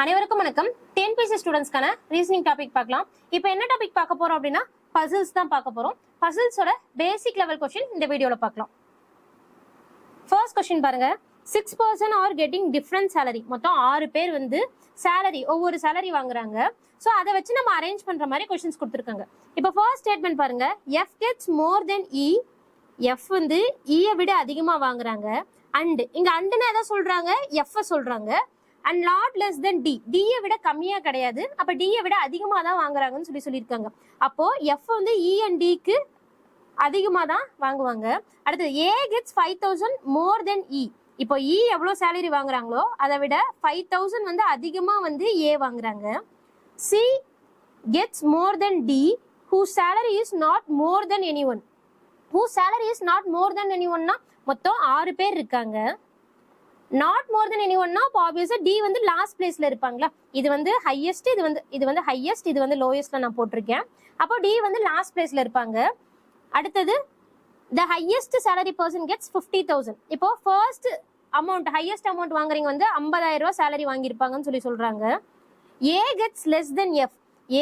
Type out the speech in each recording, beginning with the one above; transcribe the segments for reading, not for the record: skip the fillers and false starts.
அனைவருக்கும் வணக்கம். TNPSC ஸ்டூடெண்ட்ஸ்க்கான reasoning topic பார்க்கலாம். இப்போ என்ன டாபிக் பார்க்க போறோம் அப்படின்னா பசில்ஸ் தான் பார்க்க போறோம். பசில்ஸோட பேசிக் லெவல் क्वेश्चन இந்த வீடியோல பார்க்கலாம். ஃபர்ஸ்ட் क्वेश्चन பாருங்க. 6 person are getting different salary. மொத்தம் 6 பேர் வந்து salary ஒவ்வொரு salary வாங்குறாங்க. சோ அதை வச்சு நம்ம அரேஞ்ச் பண்ற மாதிரி क्वेश्चंस கொடுத்திருக்காங்க. இப்போ ஃபர்ஸ்ட் ஸ்டேட்மென்ட் பாருங்க. F gets more than E. F வந்து E ஐ விட அதிகமா வாங்குறாங்க. அண்ட் இங்க அண்ட்னா எதை சொல்றாங்க? F சொல்றாங்க. and not less than D. D ஐ விட கம்மியா கிடையாது. அப்ப D ஐ விட அதிகமா தான் வாங்குறாங்கன்னு சொல்லியிருக்காங்க. அப்போ F வந்து E and D க்கு அதிகமா தான் வாங்குவாங்க. அடுத்து A gets 5000 more than E. இப்போ E எவ்வளவு salary வாங்குறாங்களோ அதை விட 5000 வந்து அதிகமா வந்து A வாங்குறாங்க. C gets more than D whose salary is not more than anyone. whose salary is not more than anyone னா மொத்தம் 6 பேர் இருக்காங்க. not more than anyone னா obviously D வந்து லாஸ்ட் பிளேஸ்ல இருப்பாங்களா? இது வந்து ஹையஸ்ட், இது வந்து ஹையஸ்ட், இது வந்து லோயஸ்ட்ல நான் போட்டிருக்கேன். அப்போ D வந்து லாஸ்ட் பிளேஸ்ல இருப்பாங்க. அடுத்தது the highest salary person gets 50000. இப்போ ஃபர்ஸ்ட் அமௌண்ட் ஹையஸ்ட் அமௌண்ட் வாங்குறீங்க வந்து 50000 ரூபாய் salary வாங்கியிருப்பாங்கன்னு சொல்றாங்க. A gets less than F.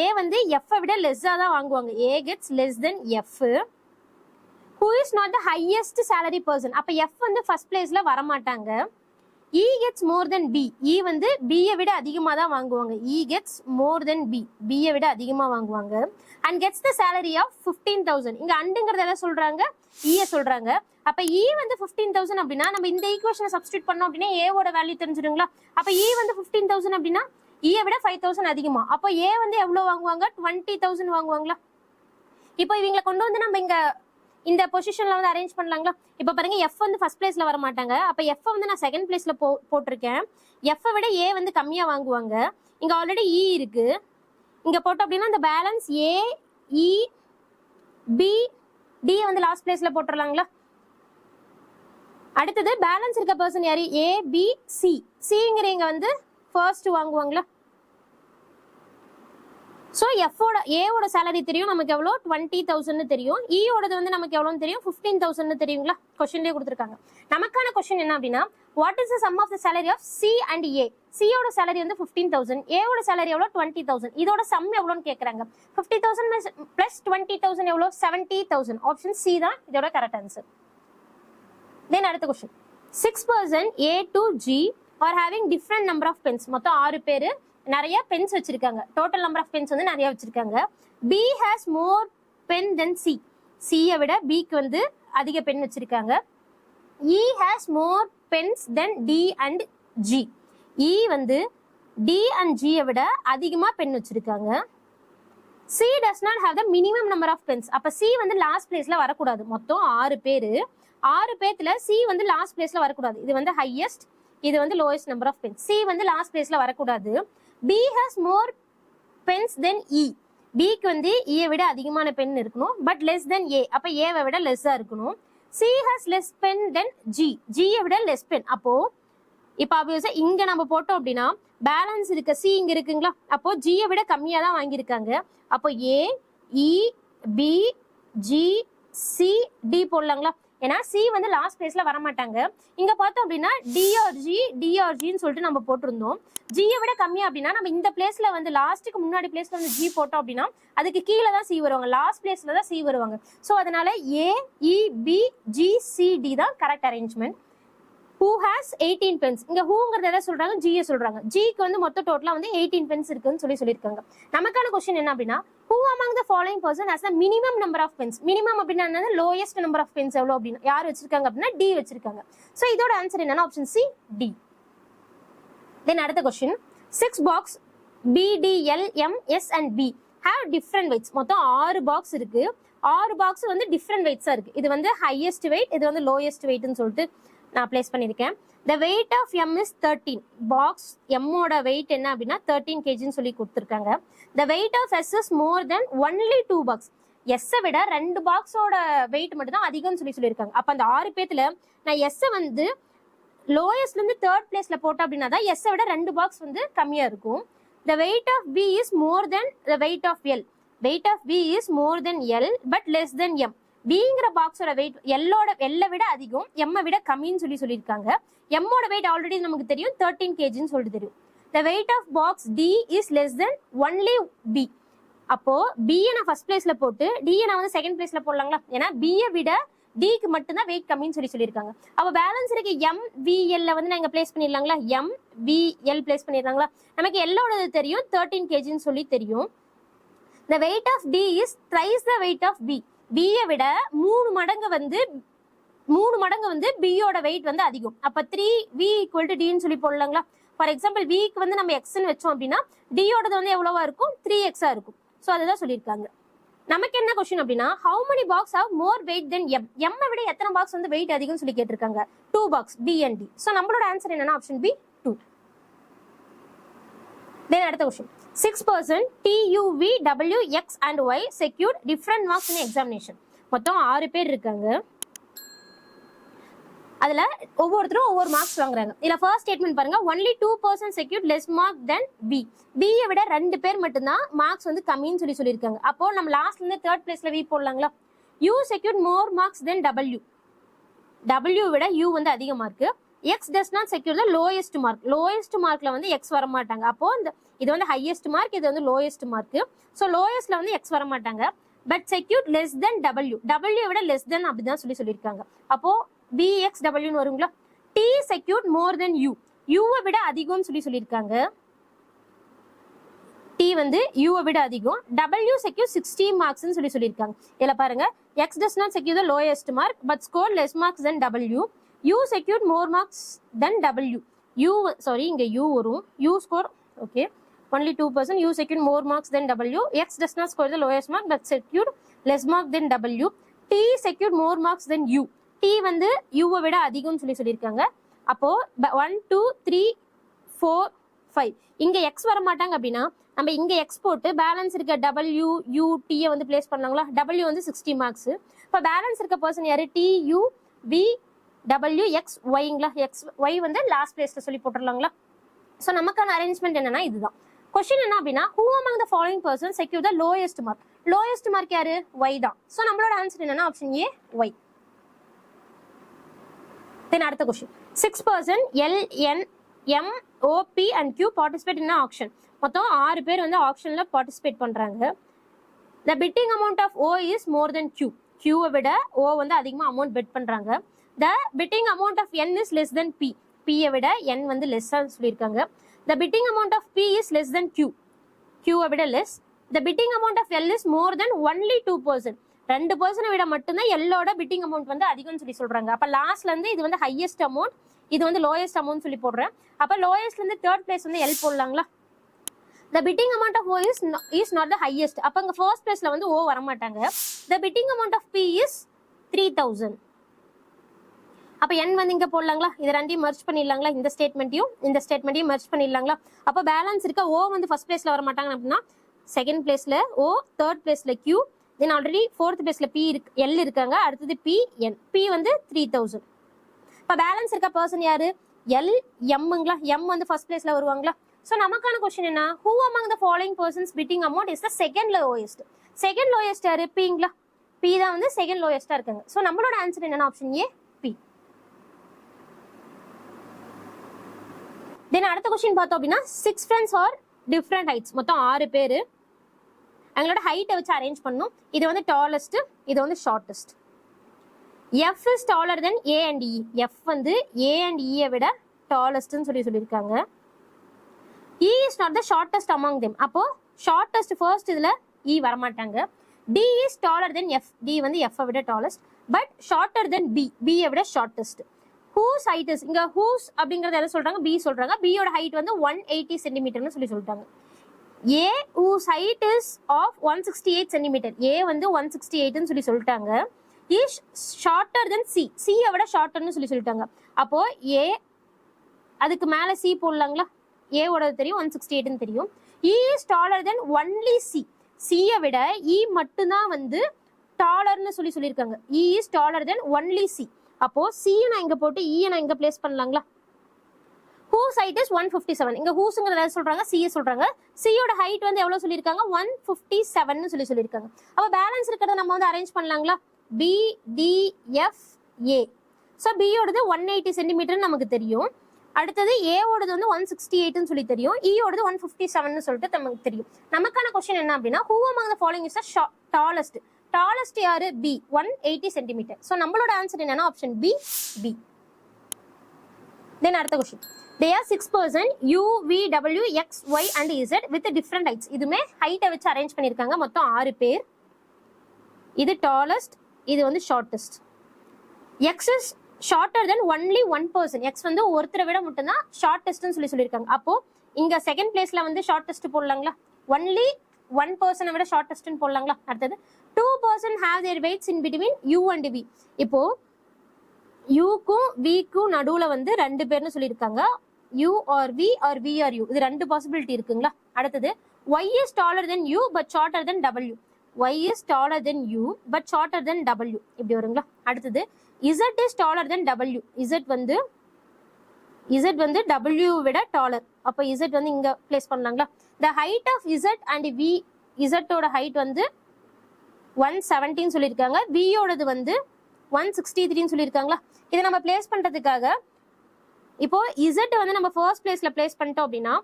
A வந்து F விட லெஸ்ஸா தான் வாங்குவாங்க. A gets less than F. who is not the highest salary person. அப்ப F வந்து ஃபர்ஸ்ட் பிளேஸ்ல வர மாட்டாங்க. E gets more than B. E வந்து B ஐ விட அதிகமா தான் வாங்குவாங்க. E gets more than B. B ஐ விட அதிகமா வாங்குவாங்க. and gets the salary of 15000. இங்க அண்டுங்கறத எதை சொல்றாங்க? E ஐ சொல்றாங்க. அப்ப E வந்து 15000 அப்படினா நம்ம இந்த ஈக்குவேஷனை சப்ஸ்டிட்யூட் பண்ணோம் அப்படினா A ஓட வேல்யூ தெரிஞ்சிருங்களா? அப்ப E வந்து 15000 அப்படினா E ஐ விட 5000 அதிகமா. அப்ப A வந்து எவ்வளவு வாங்குவாங்க? 20000 வாங்குவாங்களா? இப்போ இவங்களை கொண்டு வந்து நம்ம இங்க இந்த பொசிஷன்ல வந்து அரேஞ்ச் பண்ணலாங்களா? இப்ப பாருங்க F வந்து ஃபர்ஸ்ட் பிளேஸ்ல வர மாட்டாங்க. அப்ப F வந்து நான் செகண்ட் பிளேஸ்ல போட்டிருக்கேன். F விட A வந்து கம்மியா வாங்குவாங்க. இங்க ஆல்ரெடி E இருக்கு. இங்க போட்டோம் அப்படின்னா இந்த balance A, E, B, D வந்து லாஸ்ட் பிளேஸ்ல போட்டுறலாங்களா? அடுத்தது பேலன்ஸ் இருக்க பர்சன் யாரு? A, B, C. Cங்கிறவங்க வந்து ஃபர்ஸ்ட் வாங்குவாங்களா? சோ F ஓட A ஓட salary தெரியும் நமக்கு எவ்வளோ 20000 தெரியும். E ஓடது வந்து நமக்கு எவ்வளவுன்னு தெரியும் 15000 தெரியுங்களா? क्वेश्चनலயே கொடுத்திருக்காங்க. நமக்கான क्वेश्चन என்ன அப்படினா what is the sum of the salary of C and A? C ஓட salary வந்து 15000, A ஓட salary எவ்வளவு 20000. இதோட sum எவ்வளவுன்னு கேக்குறாங்க. 50000 plus 20000 எவ்வளவு 70000. ஆப்ஷன் C தான் இதோட கரெக்ட் ஆன்சர். தென் அடுத்த question. 6 person A to G are having different number of pens. மொத்தம் 6 பேர் நிறைய பென்ஸ் வச்சிருக்காங்க. டோட்டல் நம்பர் ஆஃப் பென்ஸ் வந்து நிறைய வச்சிருக்காங்க. B has more pen than C. C ஐ விட B க்கு வந்து அதிக பென் வச்சிருக்காங்க. E has more pens than D and G. E வந்து D and G ஐ விட அதிகமா பென் வச்சிருக்காங்க. C does not have the minimum number of pens. அப்ப C வந்து லாஸ்ட் பிளேஸ்ல வரக்கூடாது. மொத்தம் 6 பேர். 6 பேத்துல C வந்து லாஸ்ட் பிளேஸ்ல வரக்கூடாது. இது வந்து ஹையஸ்ட், இது வந்து lowest number of pens. C வந்து லாஸ்ட் பிளேஸ்ல வரக்கூடாது. B has more pens than E. B க்கு வந்து E ஐ விட அதிகமான பென் இருக்கணும். But less than A. அப்ப A வை விட லெஸ்ஸா இருக்கணும். C has less pen than G. G ஐ விட less pen. அப்போ இப்போ ஆப்வியஸா இங்க நம்ம போட்டோம் அப்படின்னா பேலன்ஸ் இருக்க C இங்க இருக்குங்களா? அப்போ G ஐ விட கம்மியா தான் வாங்கியிருக்காங்க. அப்போ A, E, B, G, C, D போடலாங்களா? ஏன்னா C வந்து லாஸ்ட் பிளேஸ்ல வர மாட்டாங்க. இங்க பார்த்தோம் அப்படின்னா DRGன்னு சொல்லிட்டு நம்ம போட்டிருந்தோம். G ஐ விட கம்மியா அப்படின்னா நம்ம இந்த பிளேஸ்ல வந்து லாஸ்ட்டுக்கு முன்னாடி பிளேஸ்ல வந்து G போட்டோம் அப்படின்னா அதுக்கு கீழே தான் C வருவாங்க. லாஸ்ட் பிளேஸ்ல தான் C வருவாங்க. ஸோ அதனால A, E, B, G, C, D தான் correct arrangement. Who has 18 pens? இங்க whoங்கிறது எதை சொல்றாங்க? G ஐ சொல்றாங்க. G க்கு வந்து மொத்த டோட்டலா வந்து 18 pens இருக்குன்னு சொல்லியிருக்காங்க. நமக்கான क्वेश्चन என்ன அப்படின்னா who among the following person has the minimum number of pens? minimum அப்படின்னா என்னது? lowest number of pens எவ்வளவு அப்படின்னா யார் வச்சிருக்காங்க அப்படின்னா D வச்சிருக்காங்க. சோ இதோட ஆன்சர் என்னன்னா ஆப்ஷன் C, D. தென் அடுத்த question. 6 box B, D, L, M, S and B have different weights. மொத்தம் 6 பாக்ஸ் இருக்கு. 6 பாக்ஸ் வந்து டிஃபரெண்ட் வெயிட்ஸா இருக்கு. இது வந்து ஹையஸ்ட் வெயிட், இது வந்து லோயஸ்ட் வெயிட்னு சொல்லிட்டு நான் பிளேஸ் பண்ணிருக்கேன். The weight of M is 13. Box M ஓட வெயிட் என்ன அப்படின்னா 13 kg சொல்லி கொடுத்திருக்காங்க. The weight of S is more than only 2 box. S விட 2 பாக்ஸோட வெயிட் மட்டும் தான் அதிகம்னு சொல்லியிருக்காங்க. அப்ப அந்த 6 பேத்துல நான் S வந்து லோயஸ்ட்ல இருந்து 3rd பிளேஸ்ல போட்டேன் அப்படின்னா தான் S விட 2 பாக்ஸ் வந்து கம்மியா இருக்கும். The weight of B is more than the weight of L. Weight of B is more than L but less than M. Bங்கிற பாக்ஸோட வெயிட் L விட அதிகம், M விட கம்மின்னு சொல்லியிருக்காங்க. M ஓட வெயிட் ஆல்ரெடி நமக்கு தெரியும் 13 kgன்னு சொல்லிட்டு தெரியும். the weight of box D is less than only B. அப்போ B நான் ஃபர்ஸ்ட் பிளேஸ்ல போட்டு D நான் வந்து செகண்ட் பிளேஸ்ல போடலாங்களா? ஏன்னா B விட D க்கு மட்டும் தான் வெயிட் கம்மின்னு சொல்லியிருக்காங்க. அப்ப பேலன்ஸ் இருக்க MVL வந்து நான் இங்க பிளேஸ் பண்ணிடலாங்களா? MVL பிளேஸ் பண்ணிடலாங்களா? நமக்கு L ஓடது தெரியும் 13 kg ன்னு சொல்லி தெரியும். the weight of D is thrice the weight of B. B விட 3 மடங்கு வந்து B யோட வெயிட் வந்து அதிகம். அப்ப 3V = D ன்னு சொல்லி போடலாங்களா? ஃபார் எக்ஸாம்பிள் V க்கு வந்து நம்ம X ன்னு வெச்சோம் அப்படின்னா D யோடது வந்து எவ்வளவா இருக்கும்? 3X ஆ இருக்கும். சோ அதுதான் சொல்லியிருக்காங்க. நமக்கு என்ன क्वेश्चन அப்படின்னா how many box have more weight than M? M விட எத்தனை பாக்ஸ் வந்து வெயிட் அதிகம்னு சொல்லி கேட்டிருக்காங்க. 2 box B and D. So நம்மளோட ஆன்சர் என்னன்னா ஆப்ஷன் B 2. Then அடுத்த question 6 person TUV W X and Y secured different marks in examination. மொத்தம் 6 பேர் இருக்காங்க. அதுல ஒவ்வொருத்தரும் ஒவ்வொரு மார்க்ஸ் வாங்குறாங்க. இதுல ஃபர்ஸ்ட் ஸ்டேட்மென்ட் பாருங்க only 2% secured less mark than B. B விட 2 பேர் மட்டும் தான் மார்க்ஸ் வந்து கம்மின்னு சொல்லிருக்காங்க. அப்போ நம்ம லாஸ்ட்ல இருந்து தேர்ட் பிளேஸ்ல V போடலாங்களா? U secured more marks than W. W விட U வந்து அதிக mark. X does not secure the lowest mark. lowest markல வந்து X வர மாட்டாங்க. அப்போ இது வந்து highest mark, இது வந்து lowest mark. சோ lowestல வந்து X வர மாட்டாங்க. But secured less than W. W விட less than அப்படிதான் சொல்லிருக்காங்க. அப்போ BXW ன்னு வருங்களா? T secured more than U. U விட அதிகம்னு சொல்லிருக்காங்க. T வந்து U விட அதிகம். W secured 60 marks ன்னு சொல்லிருக்காங்க. இதல பாருங்க X does not secure the lowest mark but scored less marks than W. U secured more marks than W. இங்க U வரும். U score okay. Only 2%. U secured more marks than W. X does not score the lowest mark but secured less mark than W. T secured more marks than U. T வந்து U விட அதிகம்னு சொல்லிருக்காங்க. அப்போ 1 2 3 4 5 இங்க X வர மாட்டாங்க அப்படின்னா நம்ம இங்க X போட்டு பேலன்ஸ் இருக்க W U T வந்து பிளேஸ் பண்ணலாங்களா? W வந்து 60 மார்க்ஸ். இப்போ பேலன்ஸ் இருக்க पर्सन யாரு? T U V W X Yங்களா? X Y வந்து லாஸ்ட் பிளேஸ்ல சொல்லி போட்டுறலாங்களா? சோ நமக்கான அரேஞ்ச்மென்ட் என்னன்னா இதுதான். क्वेश्चन என்ன அப்படின்னா who among the following persons secured the lowest mark? lowest mark யாரு? Y தான். சோ நம்மளோட ஆன்சர் என்னன்னா ஆப்ஷன் A Y. Then அடுத்த question 6 person L N M O P and Q participate in an auction. மொத்தம் 6 பேர் வந்து ஆக்ஷன்ல participate பண்றாங்க. The bidding amount of O is more than Q. Q விட O வந்து அதிகமா அமௌண்ட் பெட் பண்றாங்க. The bidding amount of N is less than P. P விட N வந்து லெஸ் ஆ சொல்லிருக்காங்க. The bidding amount of P is less than Q. Q விட less. The bidding amount of L is more than only 2%. 2% விட மட்டும்தான் எல்லோட fitting amount வந்து அதிகம்னு சொல்றாங்க. அப்ப லாஸ்ட்ல இருந்து இது வந்து ஹையஸ்ட் அமௌண்ட், இது வந்து லோயஸ்ட் அமௌண்ட் சொல்லி போடுறேன். அப்ப லோயஸ்ட்ல இருந்து தேர்ட் பிளேஸ் வந்து L போடலாங்களா? The bidding amount of O is not the highest. அப்ப அங்க ஃபர்ஸ்ட் பிளேஸ்ல வந்து O வர மாட்டாங்க. The bidding amount of P is 3000. அப்ப N வந்து இங்க போடலாங்களா? இத ரெண்டையும் மெர்ஜ் பண்ணிடலாங்களா? இந்த ஸ்டேட்மெண்ட்டையும் மெர்ஜ் பண்ணிடலாங்களா? அப்ப பேலன்ஸ் இருக்க O வந்து ஃபர்ஸ்ட் பிளேஸ்ல வர மாட்டாங்க அப்படின்னா செகண்ட் பிளேஸ்ல O, தேர்ட் பிளேஸ்ல Q, then already fourth placeல L இருக்காங்க. அடுத்தது P N. P வந்து 3000. இப்ப பேலன்ஸ் இருக்க पर्सन யாரு? L Mங்களா? M வந்து ஃபர்ஸ்ட் பிளேஸ்ல வருவாங்களா? சோ நமக்கான क्वेश्चन என்ன? who among the following persons bidding amount is the second lowest? Second lowest யாரு? Pங்களா? P தான் வந்து செகண்ட் லோயஸ்டா இருக்காங்க. சோ நம்மளோட ஆன்சர் என்னன்னா ஆப்ஷன் A P. then அடுத்த क्वेश्चन பார்த்தோம் அப்படின்னா 6 friends are different heights. மொத்தம் 6 பேர் அவங்களோட ஹைட்டை வச்சு அரேஞ்ச் பண்ணும். இது வந்து டாலஸ்ட், இது வந்து shortest. F is taller than A and E. F வந்து A and E விட டாலஸ்ட்னு சொல்லிருக்காங்க. E is not the shortest among them. அப்போ ஷார்ட்டஸ்ட் ஃபர்ஸ்ட் இதுல E வர மாட்டாங்க. D is taller than F. D வந்து F விட tallest but shorter than B. B விட ஷார்ட்டஸ்ட். whose height is இங்க whose அப்படிங்கறது எதை சொல்றாங்க? B சொல்றாங்க. B யோட ஹைட் வந்து 180 சென்டிமீட்டர்னு சொல்லிட்டாங்க. A whose height is of 168 cm. A வந்து 168 ன்னு சொல்லிட்டாங்க. is shorter than C. C விட ஷார்ட்டர்னு சொல்லிட்டாங்க. அப்போ A அதுக்கு மேல C போடலாங்களா? A ஓட தெரியும் 168 ன்னு தெரியும். E is taller than only C. C விட E மட்டும் தான் வந்து டாலர்னு சொல்லிருக்காங்க. E is taller than only C. அப்போ C நான் இங்க போட்டு E நான் இங்க பிளேஸ் பண்ணலாங்களா? whose height is 157. இங்க whoஸ்ங்கறத சொல்றாங்க, C சொல்றாங்க. C யோட ஹைட் வந்து எவ்வளவு சொல்லிருக்காங்க? 157 ன்னு சொல்லிருக்காங்க. அப்ப பேலன்ஸ் இருக்கறத நம்ம வந்து அரேஞ்ச் பண்ணலாங்களா? B D F A. So B யோடது 180 சென்டிமீட்டர் நமக்கு தெரியும். அடுத்தது A ஓடது வந்து 168 சொல்லி தெரியும், E ஓடது 157 சொல்லிட்டு நமக்கு தெரியும். நமக்கான கொஸ்டின் என்ன அப்படின்னா who among the following is the tallest? Tallest யாரு? B, 180 centimetre. ஸோ நம்மளோட ஆன்சர் என்னன்னா ஆப்ஷன் B, B. தென் அடுத்த question, they are 6 person U, V, W, X, Y and Z with different heights. இதுமே ஹைட்டை வச்சு அரேஞ்ச் பண்ணியிருக்காங்க. மொத்தம் 6 பேர். இது டாலஸ்ட், இது வந்து shortest. X is shorter than only one person. X வந்து ஒருத்தரை விட மட்டும்தான் ஷார்டஸ்ட்னு சொல்லியிருக்காங்க. அப்போ இங்க செகண்ட் பிளேஸ்ல வந்து ஷார்டஸ்ட் போடலாங்களா? ஒன்லி ஒன் பர்சனை விட ஷார்டஸ்ட்னு போடலாங்களா? அடுத்தது 2 person have their weights in between U and V. இப்போ யூக்கும் விக்கும் நடுவுல வந்து 2 பேர்னு சொல்லியிருக்காங்க. U or V or V or U, இது 2 பாசிபிலிட்டி இருக்குங்களா? அடுத்தது Y is taller than U but shorter than W. Y is taller than U but shorter than W, இப்படி வருங்களா? அடுத்தது Z is taller than W. Z வந்து W விட taller. அப்போ Z வந்து இங்க பிளேஸ் பண்ணலாங்களா? The height of Z and V, Z ஓட ஹைட் வந்து 117 சொல்லியிருக்காங்க. V ஓடது வந்து 163 சொல்லியிருக்காங்களா? இதை நம்ம பிளேஸ் பண்றதுக்காக இப்போ Z வந்து நம்ம ஃபர்ஸ்ட் பிளேஸ்ல பிளேஸ் பண்ணிட்டோம் அப்படின்னா,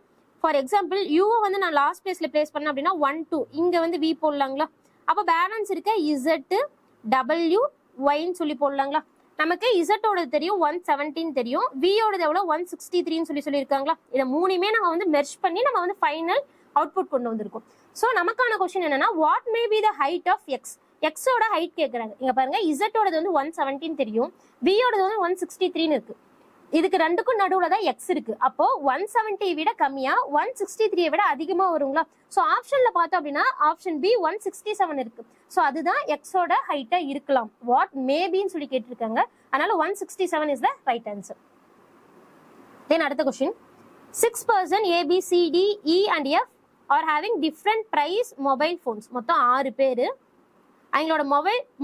ஃபார் எக்ஸாம்பிள் U வந்து நான் லாஸ்ட் பிளேஸ்ல பிளேஸ் பண்ணேன் அப்படின்னா 1 2, இங்க வந்து V போடலாங்களா? அப்போ பேலன்ஸ் இருக்க Z W Yன்னு சொல்லி போடலாங்களா? நமக்கு Z ஓடது தெரியும் 117 தெரியும், V ஓடது எவ்வளவு 163 சொல்லியிருக்காங்களா? இதை மூணுமே நம்ம வந்து மெர்ஜ் பண்ணி நம்ம வந்து ஃபைனல் அவுட்புட் கொண்டு வந்திருக்கோம். ஸோ நமக்கான கொஸ்டின் என்னன்னா what may be the height of x? எக்ஸோட ஹைட் கேட்குறாங்க. இங்க பாருங்க, இசட்டோடது வந்து 117 தெரியும், வியோடது வந்து 163 இருக்கு. இதுக்கு ரெண்டுக்கும் நடுவுல தான் எக்ஸ் இருக்கு. அப்போ 170 விட கம்மியா 163 விட அதிகமா வருங்களா? ஸோ ஆப்ஷன்ல பார்த்தோம் அப்படின்னா ஆப்ஷன் பி 167 இருக்கு. ஸோ அதுதான் எக்ஸோட ஹைட்டா இருக்கலாம். வாட் மேபின்னு சொல்லி கேட்டிருக்காங்க. அதனால 167 is the right answer. Then அடுத்த question, 6 person A, B, C, D, E and F are having different price mobile phones. மொத்தம் 6 பேரு. அவங்களோட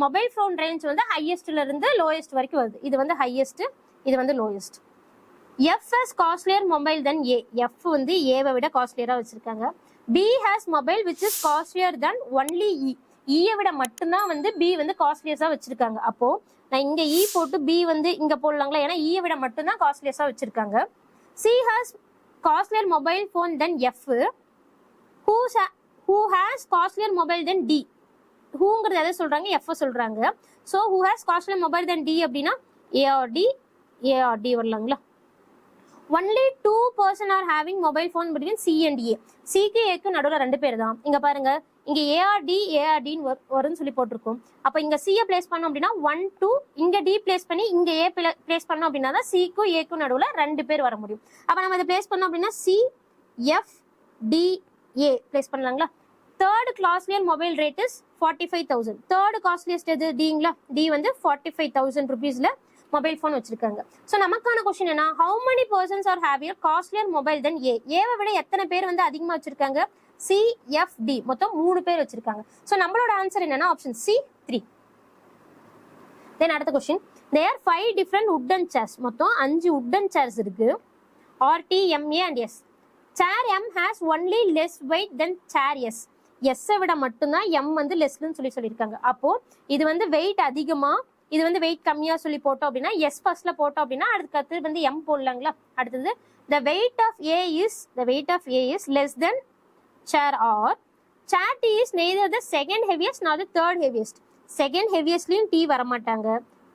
மொபைல் ஃபோன் ரேஞ்ச் வந்து ஹையஸ்ட்ல இருந்து லோயஸ்ட் வரைக்கும் வருது. இது வந்து ஹையஸ்ட், இது வந்து lowest. F has costlier mobile than A. F வந்து ஏவை விட காஸ்ட்லியரா வச்சிருக்காங்க. B has mobile which is costlier than only E. E விட மட்டும்தான் வந்து B வந்து காஸ்ட்லியஸா வச்சிருக்காங்க. அப்போ நான் இங்க E போட்டு B வந்து இங்க போடலாங்களா? ஏன்னா E விட மட்டும்தான் காஸ்ட்லியஸா வச்சிருக்காங்க. C has costlier mobile phone than F. Who has costlier mobile than D? whoங்கிறது எதை சொல்றாங்க? F சொல்றாங்க. So who has costlier mobile than D அப்படின்னா A or D வரலாங்களா? Only 2 person are having mobile phone between C and A. C க்கு A க்கு நடுவுல 2 பேர் தான். இங்க பாருங்க, இங்க ARD வரும்னு சொல்லி போட்டிருக்கோம். அப்ப இங்க C பிளேஸ் பண்ணோம் அப்படின்னா 1 2, இங்க D பிளேஸ் பண்ணி இங்க A பிளேஸ் பண்ணோம் அப்படின்னா தான் C க்கும் A க்கும் நடுவுல 2 பேர் வர முடியும். அப்ப நம்ம இதை பிளேஸ் பண்ணோம் அப்படின்னா C F D A place பண்ணலாங்களா? Third costlier mobile rate is 45,000. Third costliest எது? Dங்களா? D வந்து 45,000 ருபீஸ்ல மொபைல் ஃபோன் வச்சிருக்காங்க. ஸோ நமக்கான கொஸ்டின் என்ன? How many persons are heavier costlier mobile than A? ஏவை விட எத்தனை பேர் வந்து அதிகமாக வச்சிருக்காங்க? C, F, D மொத்தம் 3 பேர் வச்சிருக்காங்க. ஸோ நம்மளோட ஆன்சர் என்னன்னா ஆப்ஷன் C 3. தென் அடுத்த question, there 5 different wooden chairs. மொத்தம் 5 உட்டன் சேர்ஸ் இருக்கு. RT, MA and S. Chair M has only less weight than chair S. எஸ்ஸை விட மட்டும்தான் M வந்து லெஸ்ன்னு சொல்லியிருக்காங்க. அப்போ இது வந்து வெயிட் அதிகமா, இது வந்து வெயிட் கம்மியா சொல்லி போட்டோம் அப்படின்னா எஸ் ஃபர்ஸ்ட்ல போட்டோம் அப்படின்னா அடுத்து வந்து M போடலாங்களா? அடுத்தது the weight of A is less than chair R. chair T is neither the second heaviest nor the third heaviest. Second ஹெவியஸ்ட்லயும் T வர மாட்டாங்க,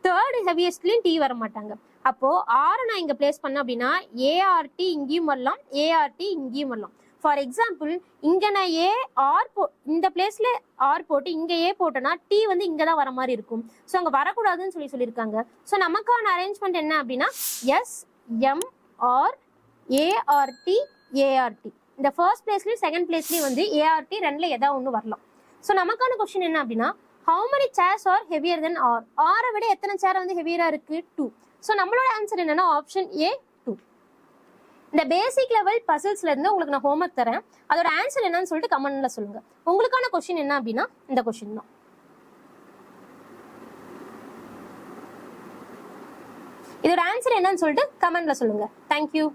தேர்ட் ஹெவியஸ்ட்லயும் T வர மாட்டாங்க. அப்போ R நான் இங்க பிளேஸ் பண்ண அப்படின்னா ART இங்கேயும் வரலாம், ART இங்கேயும் வரலாம். ஃபார் எக்ஸாம்பிள், இங்க நான் இந்த பிளேஸ்ல R போட்டு இங்க A போட்டேன்னா T வந்து இங்க தான் வர மாதிரி இருக்கும். ஸோ அங்க வரக்கூடாதுன்னு சொல்லியிருக்காங்க. ஸோ நமக்கான அரேஞ்ச்மெண்ட் என்ன அப்படின்னா S M R ART ART. இந்த ஃபர்ஸ்ட் பிளேஸ்லயும் செகண்ட் பிளேஸ்லயும் வந்து ART ரெண்டுல ஏதாவது ஒன்று வரலாம். ஸோ நமக்கான கொஸ்டின் என்ன அப்படின்னா how many chairs are heavier than R? R விட எத்தனை சேர் வந்து ஹெவியரா இருக்கு? 2. ஸோ நம்மளோட ஆன்சர் என்னன்னா ஆப்ஷன் A 2. இந்த பேசிக் லெவல் பசில்ஸ்ல இருந்து உங்களுக்கு நான் ஹோம்ஒர்க் தரேன். அதோட ஆன்சர் என்னன்னு சொல்லிட்டு கமெண்ட்ல சொல்லுங்க. உங்களுக்கான கொஸ்டின் என்ன அப்படின்னா இந்த கொஸ்டின் தான். இதோட ஆன்சர் என்னன்னு சொல்லிட்டு கமெண்ட்ல சொல்லுங்க. தேங்க்யூ.